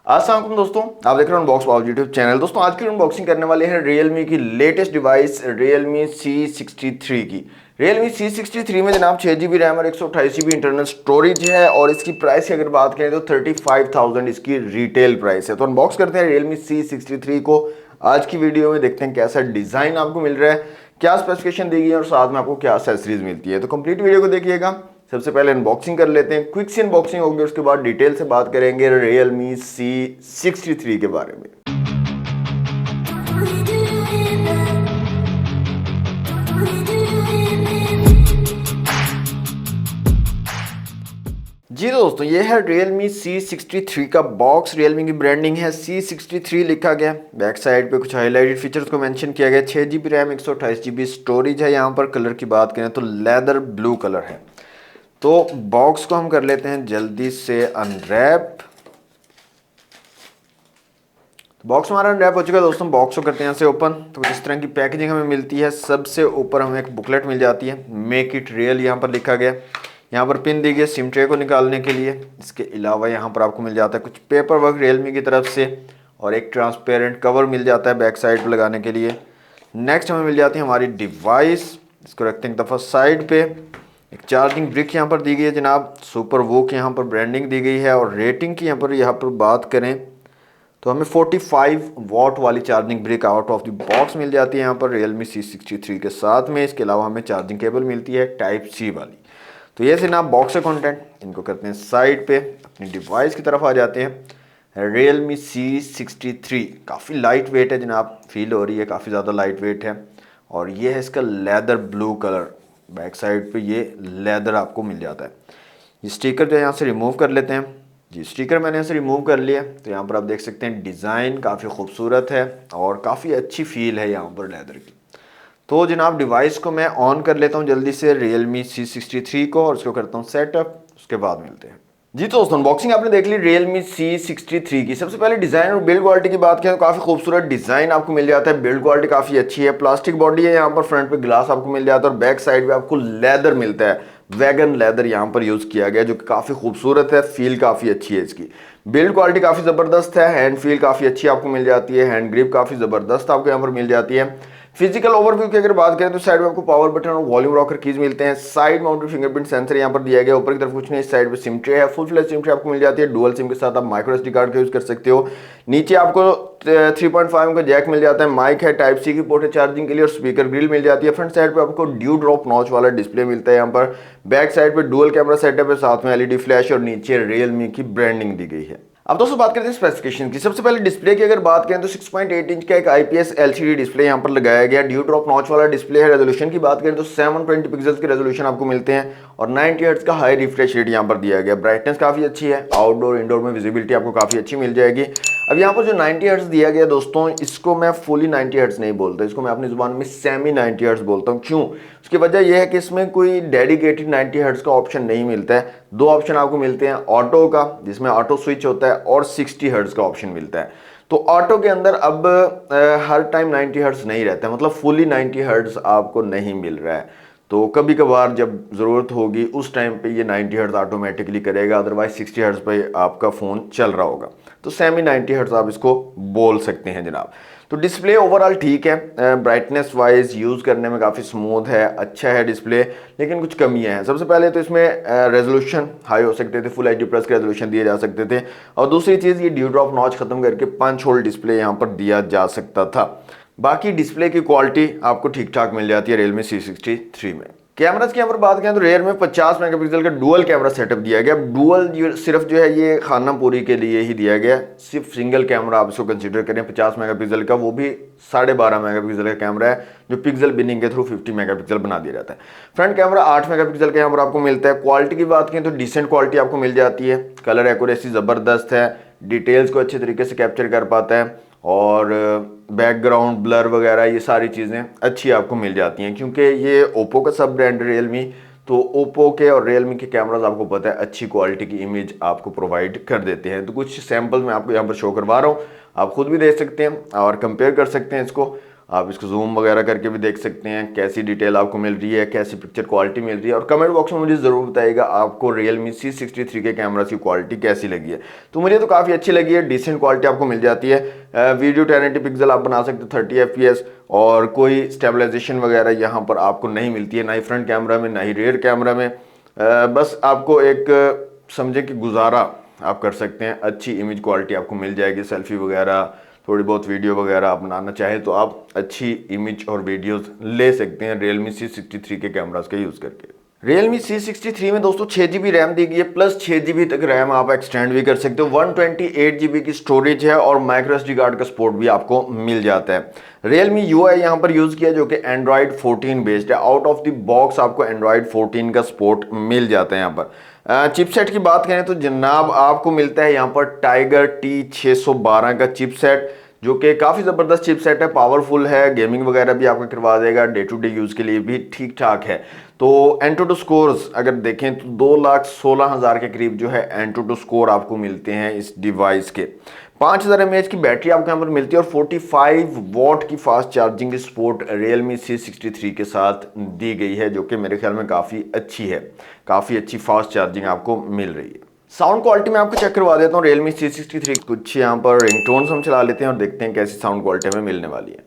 अस्सलाम वालेकुम दोस्तों, आप देख रहे हो अनबॉक्स बाबू यूट्यूब चैनल। दोस्तों आज की अनबॉक्सिंग करने वाले हैं Realme की लेटेस्ट डिवाइस Realme C63 की। Realme C63 में जनाब 6GB रैम और 128GB इंटरनल स्टोरेज है और इसकी प्राइस की अगर बात करें तो 35,000 इसकी रिटेल प्राइस है। तो अनबॉक्स करते हैं Realme C63 को। आज की वीडियो में देखते हैं कैसा डिजाइन आपको मिल रहा है, क्या स्पेसिफिकेशन दी गई है और साथ में आपको क्या एक्सेसरीज मिलती है। तो कंप्लीट वीडियो को देखिएगा। सबसे पहले अनबॉक्सिंग कर लेते हैं, क्विक सी अनबॉक्सिंग होगी, उसके बाद डिटेल से बात करेंगे Realme C63 के बारे में। जी दोस्तों, ये है Realme C63 का बॉक्स। Realme की ब्रांडिंग है, C63 लिखा गया। बैक साइड पे कुछ हाईलाइटेड फीचर्स को मेंशन किया गया। 6GB रैम 128GB स्टोरेज है। यहाँ पर कलर की बात करें तो लेदर ब्लू कलर है। तो बॉक्स को हम कर लेते हैं जल्दी से अनरैप। बॉक्स हमारा अनरैप हो चुका है दोस्तों। बॉक्स को करते हैं यहाँ से ओपन। तो इस तरह की पैकेजिंग हमें मिलती है। सबसे ऊपर हमें एक बुकलेट मिल जाती है, मेक इट रियल यहाँ पर लिखा गया। यहाँ पर पिन दी गई सिम ट्रे को निकालने के लिए। इसके अलावा यहाँ पर आपको मिल जाता है कुछ पेपर वर्क Realme की तरफ से और एक ट्रांसपेरेंट कवर मिल जाता है बैक साइड पर लगाने के लिए। नेक्स्ट हमें मिल जाती है हमारी डिवाइस। इसको रखते हैं एक दफ़ा साइड पे। एक चार्जिंग ब्रिक यहाँ पर दी गई है जनाब, सुपर वोक यहाँ पर ब्रांडिंग दी गई है। और रेटिंग की यहाँ पर बात करें तो हमें 45 वॉट वाली charging brick out of the box मिल जाती है यहाँ पर Realme C63 के साथ में। इसके अलावा हमें चार्जिंग केबल मिलती है टाइप सी वाली। तो ये से ना बॉक्स का कंटेंट, इनको करते हैं साइड पे। अपनी डिवाइस की तरफ आ जाते हैं। Realme C63 काफ़ी लाइट वेट है जनाब, फील हो रही है काफ़ी ज़्यादा लाइट वेट है। और ये है इसका leather blue colour. Back side पे ये लेदर आपको मिल जाता है। ये स्टिकर जो है यहाँ से रिमूव कर लेते हैं। जी, स्टिकर मैंने यहाँ से रिमूव कर लिया। तो यहाँ पर आप देख सकते हैं डिज़ाइन काफ़ी खूबसूरत है और काफ़ी अच्छी फील है यहाँ पर लेदर की। तो जनाब डिवाइस को मैं ऑन कर लेता हूँ जल्दी से Realme C63 को और उसको करता हूँ सेटअप। उसके बाद मिलते हैं। जी तो दोस्तों, अनबॉक्सिंग आपने देख ली Realme C63 की। सबसे पहले डिज़ाइन और बिल्ड क्वालिटी की बात करें तो काफ़ी खूबसूरत डिज़ाइन आपको मिल जाता है। बिल्ड क्वालिटी काफ़ी अच्छी है। प्लास्टिक बॉडी है, यहाँ पर फ्रंट पे ग्लास आपको मिल जाता है और बैक साइड पे आपको लेदर मिलता है। वैगन लेदर यहाँ पर यूज़ किया गया जो कि काफ़ी खूबसूरत है। फील काफ़ी अच्छी है इसकी। बिल्ड क्वालिटी काफ़ी ज़बरदस्त है। हैंड फील काफ़ी अच्छी आपको मिल जाती है। हैंड ग्रिप काफ़ी ज़बरदस्त आपको यहाँ पर मिल जाती है। फिजिकल ओवरव्यू की अगर बात करें तो साइड में आपको पावर बटन और वॉल्यूम रॉकर कीज मिलते हैं। साइड माउंटेड फिंगरप्रिंट सेंसर यहाँ पर दिया गया। ऊपर की तरफ कुछ नहीं, इस साइड पे सिम ट्रे है। फुल फ्लैश सिम ट्रे आपको मिल जाती है। डुअल सिम के साथ आप माइक्रो एसडी कार्ड का यूज कर सकते हो। नीचे आपको 3.5 का जैक मिल जाता है। माइक है, टाइप सी की पोर्ट है चार्जिंग के लिए और स्पीकर ग्रिल मिल जाती है। फ्रंट साइड पे आपको ड्यू ड्रॉप नॉच वाला डिस्प्ले मिलता है यहाँ पर। बैक साइड पे डुअल कैमरा सेटअप है, साथ में एलईडी फ्लैश और नीचे Realme की ब्रांडिंग दी गई है। अब दोस्तों बात करते हैं स्पेसिफिकेशन की। सबसे पहले डिस्प्ले की अगर बात करें तो 6.8 इंच का एक IPS LCD डिस्प्ले यहाँ पर लगाया गया। ड्यू ड्रॉप नॉच वाला डिस्प्ले है। रेजोल्यूशन की बात करें तो 720 पिक्सेल्स के रेजोल्यूशन आपको मिलते हैं और 90 हर्ट्ज का हाई रिफ्रेश रेट यहाँ पर दिया गया। ब्राइटनेस काफी अच्छी है। आउटडोर इंडोर में विजिबिलिटी आपको काफी अच्छी मिल जाएगी। अब यहाँ पर जो 90 हर्ट्ज दिया गया दोस्तों, इसको मैं फुली 90 हर्ट्ज नहीं बोलता, इसको मैं अपनी जुबान में सेमी 90 हर्ट्ज बोलता हूँ। क्यों? उसकी वजह यह है कि इसमें कोई डेडिकेटेड 90 हर्ट्ज का ऑप्शन नहीं मिलता है। दो ऑप्शन आपको मिलते हैं, ऑटो का जिसमें ऑटो स्विच होता है और 60 हर्ट्ज का ऑप्शन मिलता है। तो ऑटो के अंदर अब हर टाइम 90 हर्ट्ज नहीं रहता है, मतलब फुली 90 हर्ट्ज आपको नहीं मिल रहा है। तो कभी कभार जब ज़रूरत होगी उस टाइम पे ये 90 हर्ट्ज ऑटोमेटिकली करेगा, अदरवाइज 60 हर्ट्ज पे आपका फ़ोन चल रहा होगा। तो सेमी 90 हर्ट्ज आप इसको बोल सकते हैं जनाब। तो डिस्प्ले ओवरऑल ठीक है, ब्राइटनेस वाइज यूज़ करने में काफ़ी स्मूथ है, अच्छा है डिस्प्ले, लेकिन कुछ कमियां हैं। सबसे पहले तो इसमें रेजोल्यूशन हाई हो सकते थे, फुल HD प्लस के रेजोल्यूशन दिए जा सकते थे। और दूसरी चीज़, ये ड्यू ड्रॉप नॉच खत्म करके पंच होल डिस्प्ले यहाँ पर दिया जा सकता था। बाकी डिस्प्ले की क्वालिटी आपको ठीक ठाक मिल जाती है Realme C63 में। कैमरास की यहाँ पर बात करें तो रेयर में 50 मेगापिक्सल का डुअल कैमरा सेटअप दिया गया। डुअल सिर्फ जो है ये खानापुरी के लिए ही दिया गया, सिर्फ सिंगल कैमरा आप इसको कंसीडर करें 50 मेगापिक्सल का, वो भी 12.5 मेगापिक्सल का कैमरा है जो पिक्सल बिनिंग के थ्रू 50 मेगापिक्सल बना दिया जाता है। फ्रंट कैमरा 8 मेगापिक्सल का यहाँ पर आपको मिलता है। क्वालिटी की बात करें तो डिसेंट क्वालिटी आपको मिल जाती है। कलर एक्यूरेसी ज़बरदस्त है, डिटेल्स को अच्छे तरीके से कैप्चर कर पाता है और बैकग्राउंड ब्लर वगैरह ये सारी चीज़ें अच्छी आपको मिल जाती हैं। क्योंकि ये ओप्पो का सब ब्रांड Realme, तो ओप्पो के और Realme के कैमराज आपको पता है अच्छी क्वालिटी की इमेज आपको प्रोवाइड कर देते हैं। तो कुछ सैंपल मैं आपको यहाँ पर शो करवा रहा हूँ, आप खुद भी देख सकते हैं और कंपेयर कर सकते हैं इसको। आप इसको जूम वगैरह करके भी देख सकते हैं कैसी डिटेल आपको मिल रही है, कैसी पिक्चर क्वालिटी मिल रही है। और कमेंट बॉक्स में मुझे ज़रूर बताइएगा आपको Realme C63 के कैमरा की क्वालिटी कैसी लगी है। तो मुझे तो काफ़ी अच्छी लगी है, डिसेंट क्वालिटी आपको मिल जाती है। वीडियो 1080 पिक्सल आप बना सकते हो 30 FPS, और कोई स्टेबलाइजेशन वगैरह यहाँ पर आपको नहीं मिलती है, ना ही फ्रंट कैमरा में ना ही रेयर कैमरा में। बस आपको एक समझे कि गुजारा आप कर सकते हैं, अच्छी इमेज क्वालिटी आपको मिल जाएगी। सेल्फी वगैरह, थोड़ी बहुत वीडियो वगैरह आप बनाना चाहें तो आप अच्छी इमेज और वीडियोस ले सकते हैं Realme C63 के कैमरास का यूज़ करके। Realme C63 में दोस्तों 6GB रैम दी गई है, प्लस 6GB तक रैम आप एक्सटेंड भी कर सकते हो। 128GB की स्टोरेज है और माइक्रो SD कार्ड का सपोर्ट भी आपको मिल जाता है। Realme UI यहाँ पर यूज़ किया जो कि Android 14 बेस्ड है। आउट ऑफ द बॉक्स आपको Android 14 का सपोर्ट मिल जाता है। यहाँ पर चिपसेट की बात करें तो जनाब आपको मिलता है यहाँ पर टाइगर T612 का चिपसेट, जो कि काफ़ी ज़बरदस्त चिपसेट है, पावरफुल है, गेमिंग वगैरह भी आपको करवा देगा, डे टू डे यूज़ के लिए भी ठीक ठाक है। तो एंटूटू स्कोर्स अगर देखें तो 2,16,000 के करीब जो है एंटूटू स्कोर आपको मिलते हैं इस डिवाइस के। 5000 mAh की बैटरी आपको यहाँ पर मिलती है और 45 वॉट की फास्ट चार्जिंग की सपोर्ट Realme C63 के साथ दी गई है, जो कि मेरे ख्याल में काफ़ी अच्छी है, काफ़ी अच्छी फास्ट चार्जिंग आपको मिल रही है। साउंड क्वालिटी में आपको चेक करवा देता हूँ Realme C63। कुछ यहाँ पर रिंगटोन्स हम चला लेते हैं और देखते हैं कैसी साउंड क्वालिटी हमें मिलने वाली है।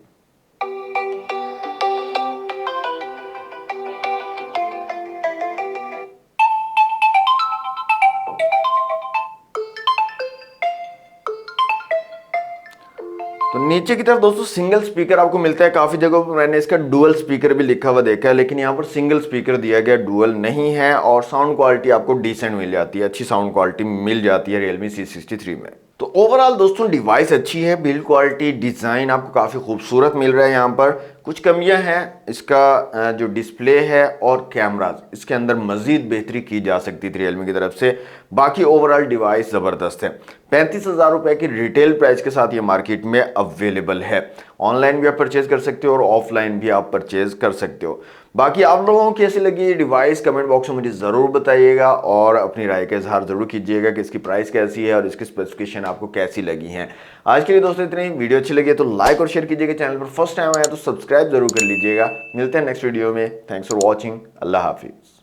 तो नीचे की तरफ दोस्तों सिंगल स्पीकर आपको मिलता है। काफी जगहों पर मैंने इसका डुअल स्पीकर भी लिखा हुआ देखा है, लेकिन यहाँ पर सिंगल स्पीकर दिया गया, डुअल नहीं है। और साउंड क्वालिटी आपको डिसेंट मिल जाती है, अच्छी साउंड क्वालिटी मिल जाती है Realme C63 में। तो ओवरऑल दोस्तों डिवाइस अच्छी है, बिल्ड क्वालिटी, डिजाइन आपको काफी खूबसूरत मिल रहा है। यहाँ पर कुछ कमियां हैं, इसका जो डिस्प्ले है और कैमरा, इसके अंदर मजीद बेहतरी की जा सकती थी Realme की तरफ से। बाकी ओवरऑल डिवाइस जबरदस्त है। 35,000 रुपए की रिटेल प्राइस के साथ ये मार्केट में अवेलेबल है। ऑनलाइन भी आप परचेज कर सकते हो और ऑफलाइन भी आप परचेज कर सकते हो। बाकी आप लोगों को कैसी लगी ये डिवाइस कमेंट बॉक्स में मुझे ज़रूर बताइएगा और अपनी राय का इजहार ज़रूर कीजिएगा कि इसकी प्राइस कैसी है और इसकी स्पेसिफिकेशन आपको कैसी लगी हैं। आज के लिए दोस्तों इतने ही। वीडियो अच्छी लगी है तो लाइक और शेयर कीजिएगा, चैनल पर फर्स्ट टाइम आया तो सब्सक्राइब जरूर कर लीजिएगा। मिलते हैं नेक्स्ट वीडियो में। Thanks for watching. अल्लाह हाफिज़।